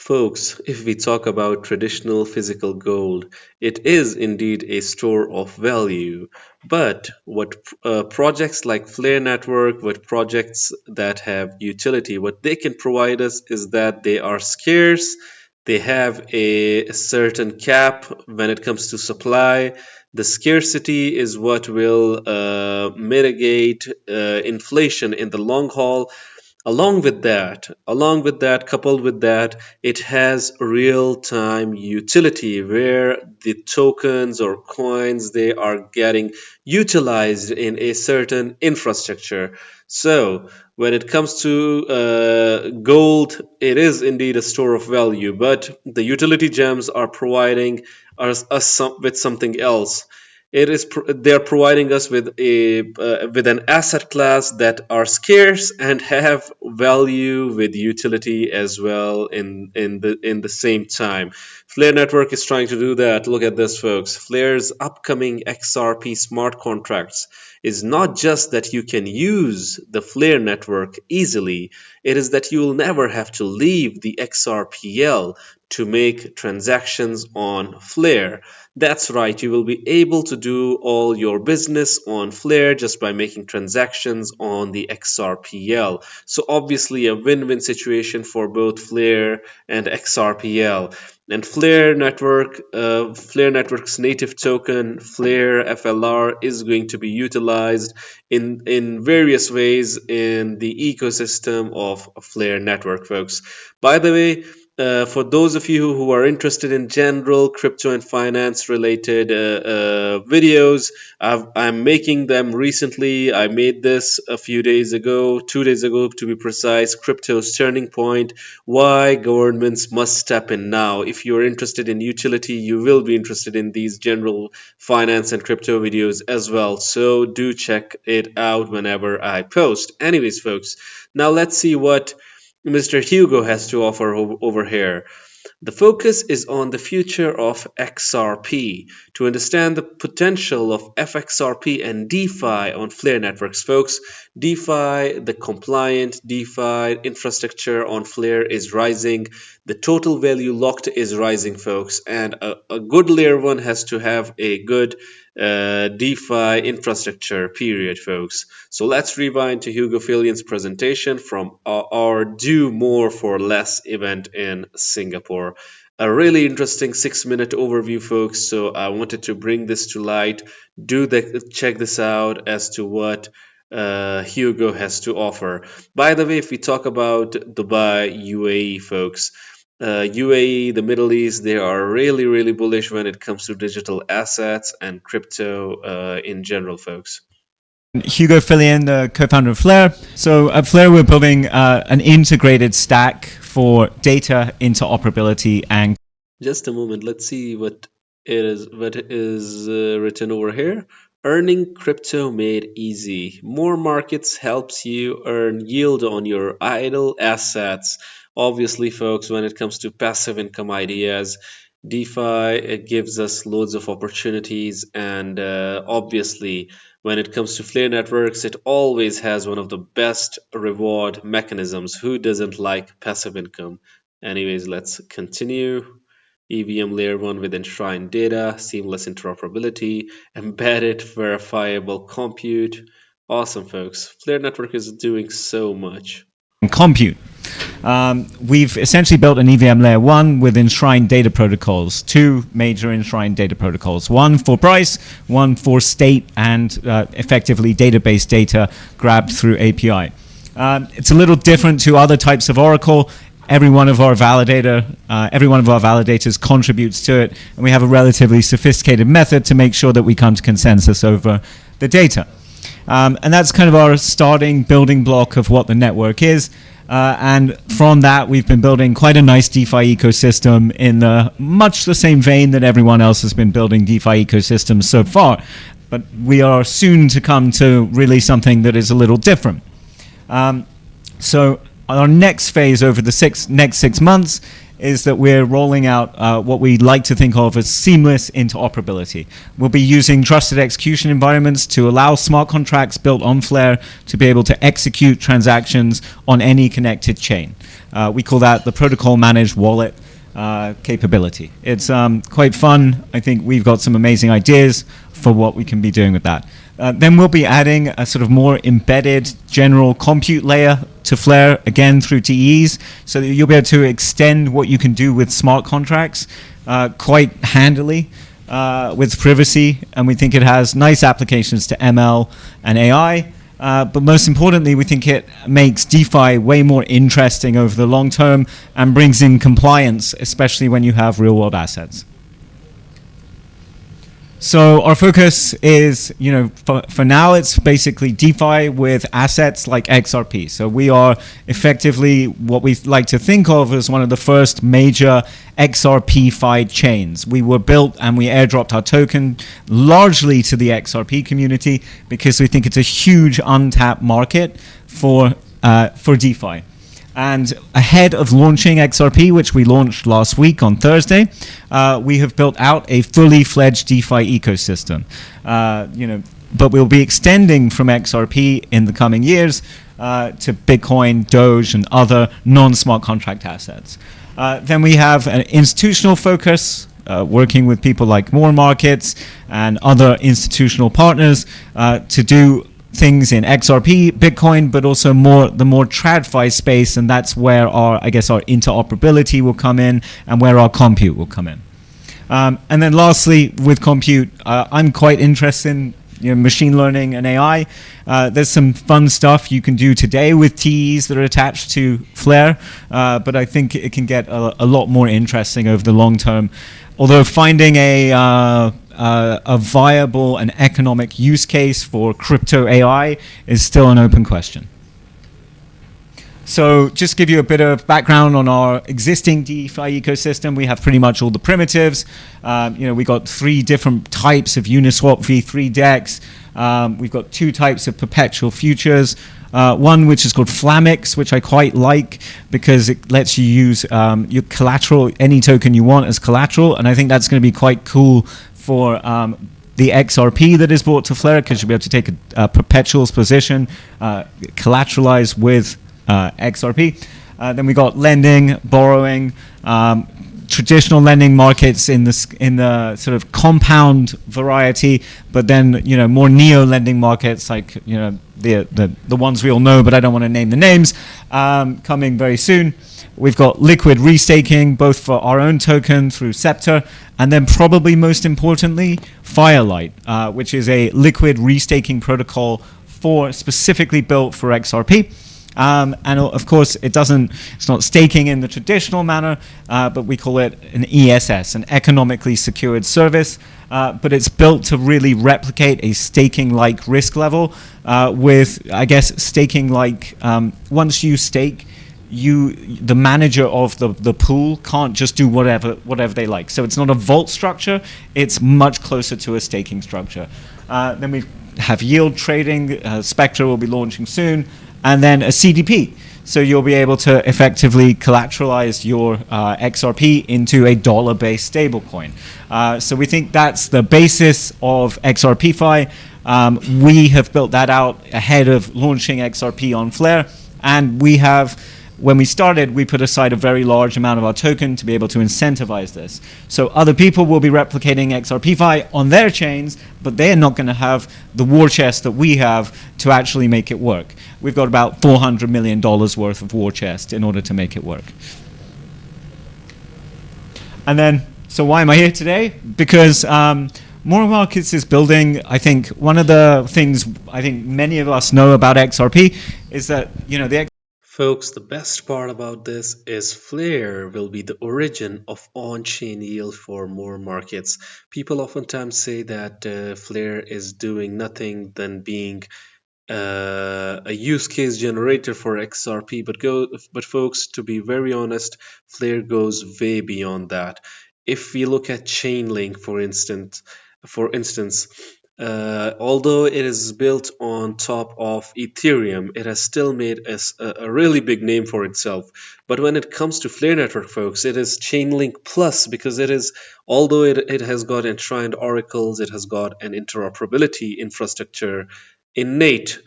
Folks, if we talk about traditional physical gold, it is indeed a store of value. But what projects like Flare Network, what projects that have utility, what they can provide us is that they are scarce, they have a certain cap when it comes to supply. The scarcity is what will mitigate inflation in the long haul. Along with that, coupled with that, it has real-time utility where the tokens or coins they are getting utilized in a certain infrastructure. So when it comes to gold, it is indeed a store of value, but the utility gems are providing us with something else. They're providing us with a with an asset class that are scarce and have value with utility as well in the same time. Flare Network is trying to do that. Look at this, folks. Flare's upcoming XRP smart contracts is not just that you can use the Flare network easily, it is that you will never have to leave the XRPL to make transactions on Flare. That's right, you will be able to do all your business on Flare just by making transactions on the XRPL. So obviously a win-win situation for both Flare and XRPL. And Flare Network's native token, Flare FLR, is going to be utilized in various ways in the ecosystem of Flare Network, folks. By the way, for those of you who are interested in general crypto and finance related videos, I'm making them recently. I made this a few days ago, 2 days ago to be precise. Crypto's turning point, why governments must step in now. If you're interested in utility, you will be interested in these general finance and crypto videos as well. So do check it out whenever I post. Anyways, folks, now let's see what Mr. Hugo has to offer over here. The focus is on the future of XRP to understand the potential of FXRP and DeFi on Flare networks, folks. DeFi, the compliant DeFi infrastructure on Flare is rising. The total value locked is rising, folks, and a good layer one has to have a good DeFi infrastructure, period, folks. So let's rewind to Hugo Filian's presentation from our Do More for Less event in Singapore. A really interesting 6-minute overview, folks. So I wanted to bring this to light. Check this out as to what Hugo has to offer. By the way, if we talk about Dubai, UAE, folks, UAE, the Middle East, they are really, really bullish when it comes to digital assets and crypto in general, folks. Hugo Filian, the co-founder of Flare. So at Flare, we're building an integrated stack for data interoperability and... Just a moment, let's see what is written over here. Earning crypto made easy. More markets helps you earn yield on your idle assets. Obviously, folks, when it comes to passive income ideas, DeFi, it gives us loads of opportunities, and obviously when it comes to Flare networks, it always has one of the best reward mechanisms. Who doesn't like passive income? Anyways, let's continue. EVM layer 1 with enshrined data, seamless interoperability, embedded verifiable compute. Awesome, folks. Flare network is doing so much. Compute. We've essentially built an EVM layer 1 with enshrined data protocols, 2 major enshrined data protocols, one for price, one for state and effectively database data grabbed through API. It's a little different to other types of Oracle. Every one of our validators contributes to it, and we have a relatively sophisticated method to make sure that we come to consensus over the data. And that's kind of our starting building block of what the network is. And from that, we've been building quite a nice DeFi ecosystem in much the same vein that everyone else has been building DeFi ecosystems so far. But we are soon to come to really something that is a little different. So our next phase over the next 6 months is that we're rolling out what we like to think of as seamless interoperability. We'll be using trusted execution environments to allow smart contracts built on Flare to be able to execute transactions on any connected chain. We call that the protocol managed wallet capability. It's quite fun. I think we've got some amazing ideas for what we can be doing with that. Then we'll be adding a sort of more embedded general compute layer to Flare, again through TEs, so that you'll be able to extend what you can do with smart contracts quite handily with privacy. And we think it has nice applications to ML and AI. But most importantly, we think it makes DeFi way more interesting over the long term and brings in compliance, especially when you have real-world assets. So our focus is, for now, it's basically DeFi with assets like XRP. So we are effectively what we like to think of as one of the first major XRP-fied chains. We were built and we airdropped our token largely to the XRP community because we think it's a huge untapped market for DeFi. And ahead of launching XRP, which we launched last week on Thursday, we have built out a fully fledged DeFi ecosystem. But we'll be extending from XRP in the coming years to Bitcoin, Doge, and other non-smart contract assets. Then we have an institutional focus, working with people like More Markets and other institutional partners to do things in XRP, Bitcoin, but also the more TradFi space, and that's where our interoperability will come in and where our compute will come in. And then lastly, with compute, I'm quite interested in machine learning and AI. There's some fun stuff you can do today with TEs that are attached to Flare, but I think it can get a lot more interesting over the long term. Although finding a viable and economic use case for crypto AI is still an open question. So just give you a bit of background on our existing DeFi ecosystem. We have pretty much all the primitives. We got 3 different types of Uniswap v3 DEX. We've got 2 types of perpetual futures. One which is called Flamix, which I quite like because it lets you use your collateral, any token you want as collateral, and I think that's going to be quite cool for the XRP that is brought to Flare, because you'll be able to take a perpetuals position, collateralize with XRP. Then we got lending, borrowing, traditional lending markets in the sort of compound variety, but then more neo lending markets like the ones we all know, but I don't want to name the names, coming very soon. We've got liquid restaking, both for our own token through Scepter, and then probably most importantly, Firelight, which is a liquid restaking protocol specifically built for XRP. And of course, it's not staking in the traditional manner, but we call it an ESS, an economically secured service. But it's built to really replicate a staking-like risk level with, staking-like, once you stake, the manager of the pool can't just do whatever they like. So it's not a vault structure, it's much closer to a staking structure. Then we have yield trading, Spectre will be launching soon, and then a CDP. So you'll be able to effectively collateralize your XRP into a dollar-based stablecoin. So we think that's the basis of XRPFi. We have built that out ahead of launching XRP on Flare, and when we started, we put aside a very large amount of our token to be able to incentivize this. So other people will be replicating XRPFi on their chains, but they're not going to have the war chest that we have to actually make it work. We've got about $400 million worth of war chest in order to make it work. And then, so why am I here today? Because More Markets is building, I think, one of the things I think many of us know about XRP is that, Folks, the best part about this is Flare will be the origin of on-chain yield for More Markets. People oftentimes say that Flare is doing nothing than being a use case generator for XRP, but folks, to be very honest, Flare goes way beyond that. If we look at Chainlink, for instance, although it is built on top of Ethereum, it has still made a really big name for itself. But when it comes to Flare Network, folks, it is Chainlink Plus, because although it has got enshrined oracles, it has got an interoperability infrastructure innate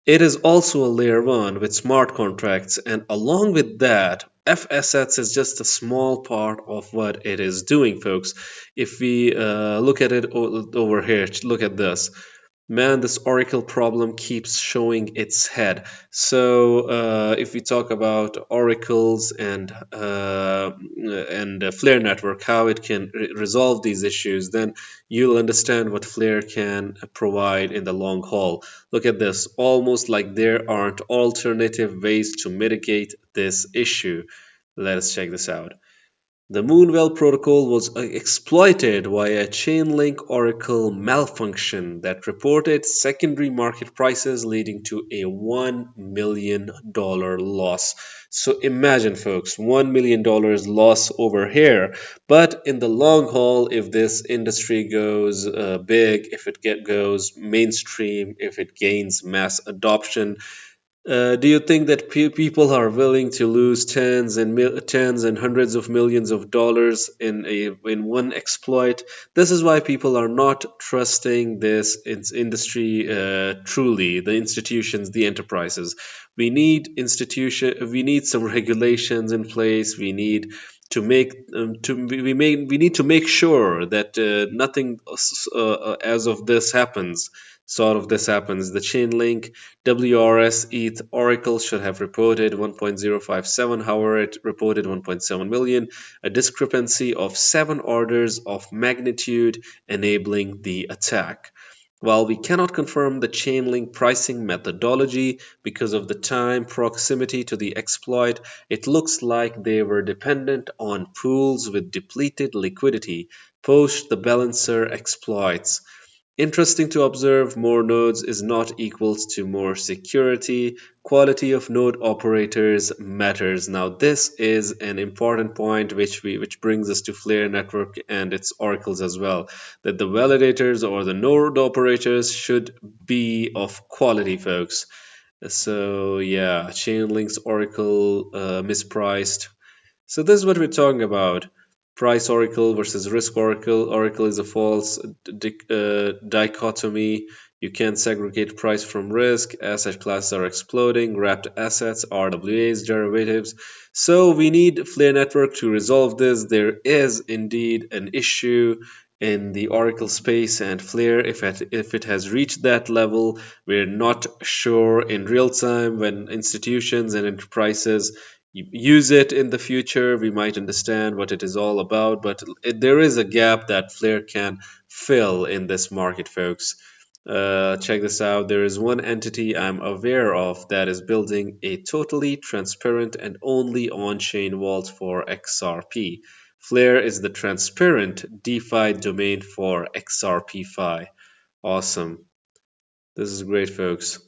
It is also a layer 1 with smart contracts, and along with that, FSX is just a small part of what it is doing, folks. If we look at it over here, look at this. Man, this Oracle problem keeps showing its head. So, if we talk about oracles and Flare network, how it can resolve these issues, then you'll understand what Flare can provide in the long haul. Look at this, almost like there aren't alternative ways to mitigate this issue. Let us check this out. The Moonwell protocol was exploited via a Chainlink Oracle malfunction that reported secondary market prices leading to a $1 million loss. So imagine, folks, $1 million loss over here. But in the long haul, if this industry goes big, if it goes mainstream, if it gains mass adoption, do you think that people are willing to lose tens and hundreds of millions of dollars in one exploit? This is why people are not trusting this industry truly. The institutions, the enterprises. We need some regulations in place. We need to make we need to make sure that nothing as of this happens. Sort of this happens. The chain link WRS ETH Oracle should have reported 1.057, however, it reported 1.7 million, a discrepancy of 7 orders of magnitude enabling the attack. While we cannot confirm the Chainlink pricing methodology because of the time proximity to the exploit, it looks like they were dependent on pools with depleted liquidity post the balancer exploits. Interesting to observe, more nodes is not equals to more security. Quality of node operators matters. Now, this is an important point which brings us to Flare network and its oracles as well. That the validators or the node operators should be of quality, folks. So yeah, Chainlink's oracle mispriced. So this is what we're talking about. Price oracle versus risk oracle. Oracle is a false dichotomy. You can't segregate price from risk. Asset classes are exploding. Wrapped assets, RWAs, derivatives. So we need Flare Network to resolve this. There is indeed an issue in the Oracle space and Flare. If it has reached that level, we're not sure in real time when institutions and enterprises use it in the future. We might understand what it is all about, but there is a gap that Flare can fill in this market, folks. Check this out. There is one entity I'm aware of that is building a totally transparent and only on chain vault for XRP. Flare is the transparent DeFi domain for XRP-Fi. Awesome. This is great, folks.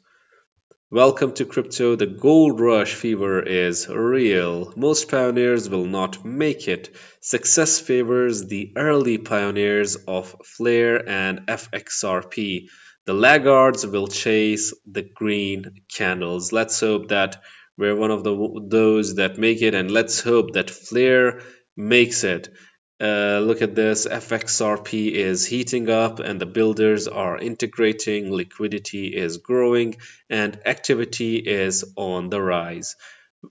Welcome to crypto. The gold rush fever is real. Most pioneers will not make it. Success favors the early pioneers of Flare and FXRP. The laggards will chase the green candles. Let's hope that we're one of those that make it, and let's hope that Flare makes it. Look at this. FXRP is heating up and the builders are integrating. Liquidity is growing and activity is on the rise.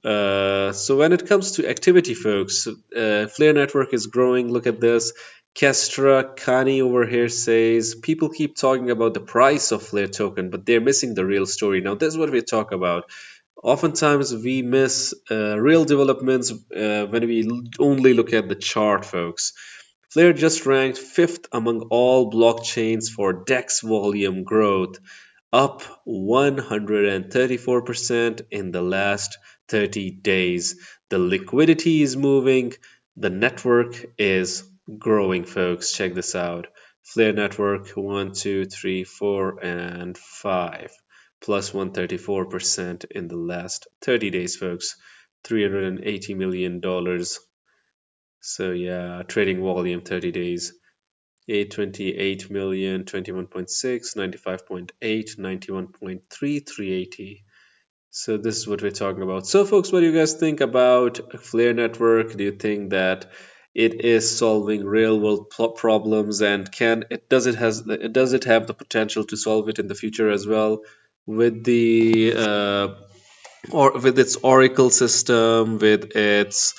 So when it comes to activity, folks, Flare Network is growing. Look at this. Kestra Kani over here says people keep talking about the price of Flare token, but they're missing the real story. Now, this is what we talk about. Oftentimes, we miss real developments when we only look at the chart, folks. Flare just ranked fifth among all blockchains for DEX volume growth, up 134% in the last 30 days. The liquidity is moving, the network is growing, folks. Check this out. Flare network 1, 2, 3, 4, and 5 plus 134% in the last 30 days, folks. $380 million. So yeah, trading volume 30 days. 828 million, 21.6, 95.8, 91.3, 380. So this is what we're talking about. So folks, what do you guys think about Flare Network? Do you think that it is solving real world problems and can it does it have the potential to solve it in the future as well? with the or with its Oracle system, with its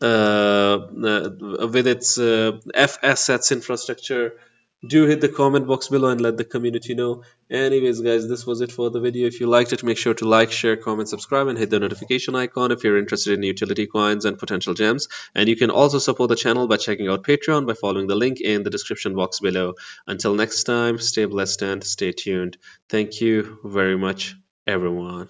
F assets infrastructure. Do hit the comment box below and let the community know. Anyways, guys, this was it for the video. If you liked it, make sure to like, share, comment, subscribe, and hit the notification icon if you're interested in utility coins and potential gems. And you can also support the channel by checking out Patreon by following the link in the description box below. Until next time, stay blessed and stay tuned. Thank you very much, everyone.